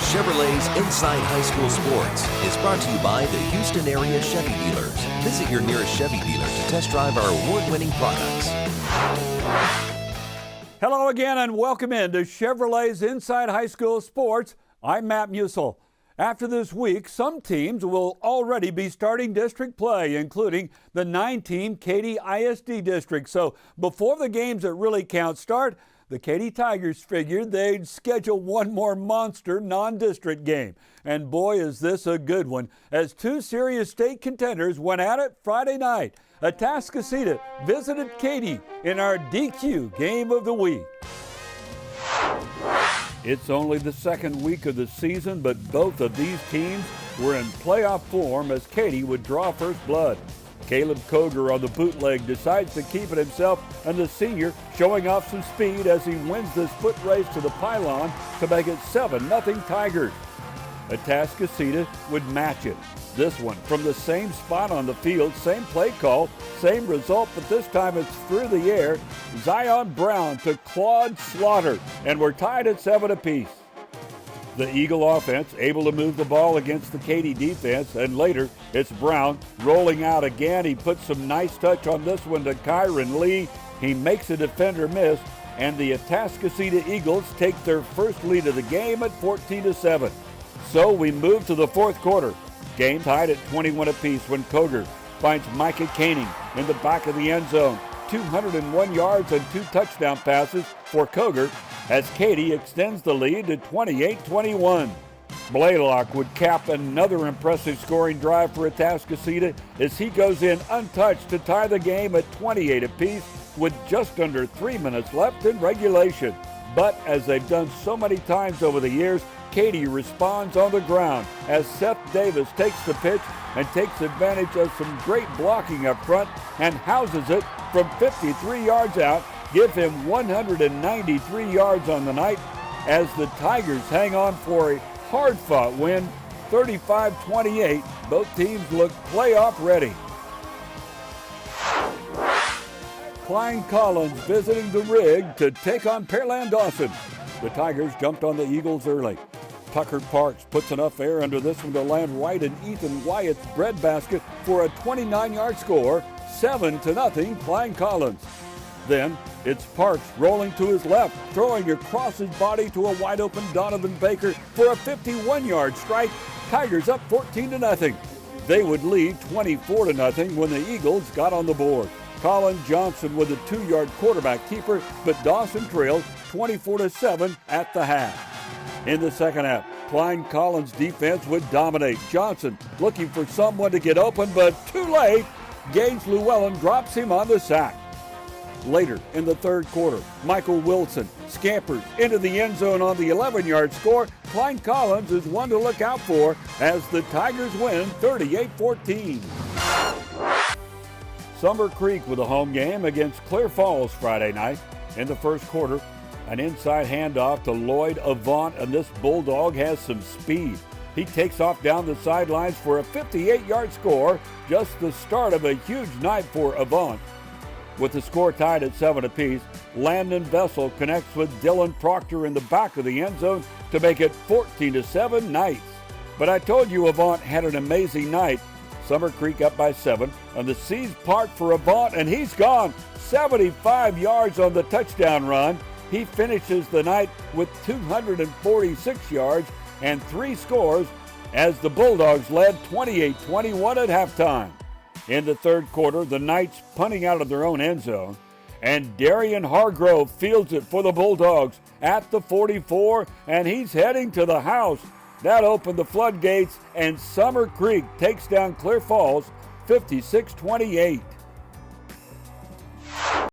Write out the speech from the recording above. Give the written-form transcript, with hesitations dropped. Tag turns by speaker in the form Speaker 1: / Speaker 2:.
Speaker 1: Chevrolet's Inside High School Sports is brought to you by the Houston area Chevy dealers. Visit your nearest Chevy dealer to test drive our award-winning products.
Speaker 2: Hello again and welcome in to Chevrolet's Inside High School Sports. I'm Matt Musil. After this week, some teams will already be starting district play, including the 9-team Katy ISD district. So before the games that really count start, the Katy Tigers figured they'd schedule one more monster non-district game. And boy, is this a good one, as two serious state contenders went at it Friday night. Atascocita visited Katy in our DQ Game of the Week. It's only the second week of the season, but both of these teams were in playoff form as Katy would draw first blood. Caleb Koger on the bootleg decides to keep it himself, and the senior showing off some speed as he wins this foot race to the pylon to make it 7-0 Tigers. Atascocita would match it. This one from the same spot on the field, same play call, same result, but this time it's through the air. Zion Brown to Claude Slaughter, and we're tied at 7 apiece. The Eagle offense able to move the ball against the Katy defense, and later it's Brown rolling out again. He puts some nice touch on this one to Kyron Lee. He makes a defender miss, and the Atascocita Eagles take their first lead of the game at 14-7. So we move to the fourth quarter. Game tied at 21 apiece when Koger finds Micah Koenig in the back of the end zone. 201 yards and 2 touchdown passes for Koger as Katy extends the lead to 28-21. Blaylock would cap another impressive scoring drive for Atascocita as he goes in untouched to tie the game at 28 apiece with just under 3 minutes left in regulation. But as they've done so many times over the years, Katy responds on the ground as Seth Davis takes the pitch and takes advantage of some great blocking up front and houses it from 53 yards out, give him 193 yards on the night as the Tigers hang on for a hard-fought win, 35-28. Both teams look playoff ready. Klein Collins visiting the Rig to take on Pearland Dawson. The Tigers jumped on the Eagles early. Tucker Parks puts enough air under this one to land right in Ethan Wyatt's breadbasket for a 29-yard score, 7-0 Klein Collins. Then it's Parks rolling to his left, throwing across his body to a wide-open Donovan Baker for a 51-yard strike. Tigers up 14-0. They would lead 24-0 when the Eagles got on the board. Colin Johnson with a 2-yard quarterback keeper, but Dawson trailed 24-7 at the half. In the second half, Klein Collins' defense would dominate. Johnson looking for someone to get open, but too late. Gage Llewellyn drops him on the sack. Later in the third quarter, Michael Wilson scampers into the end zone on the 11-yard score. Klein Collins is one to look out for as the Tigers win 38-14. Summer Creek with a home game against Clear Falls Friday night. In the first quarter, an inside handoff to Lloyd Avant, and this Bulldog has some speed. He takes off down the sidelines for a 58-yard score, just the start of a huge night for Avant. With the score tied at 7 apiece, Landon Vessel connects with Dylan Proctor in the back of the end zone to make it 14-7 Knights. But I told you Avant had an amazing night. Summer Creek up by 7, and the seas part for Avant, and he's gone 75 yards on the touchdown run. He finishes the night with 246 yards and 3 scores as the Bulldogs led 28-21 at halftime. In the third quarter, the Knights punting out of their own end zone, and Darian Hargrove fields it for the Bulldogs at the 44, and he's heading to the house. That opened the floodgates, and Summer Creek takes down Clear Falls 56-28.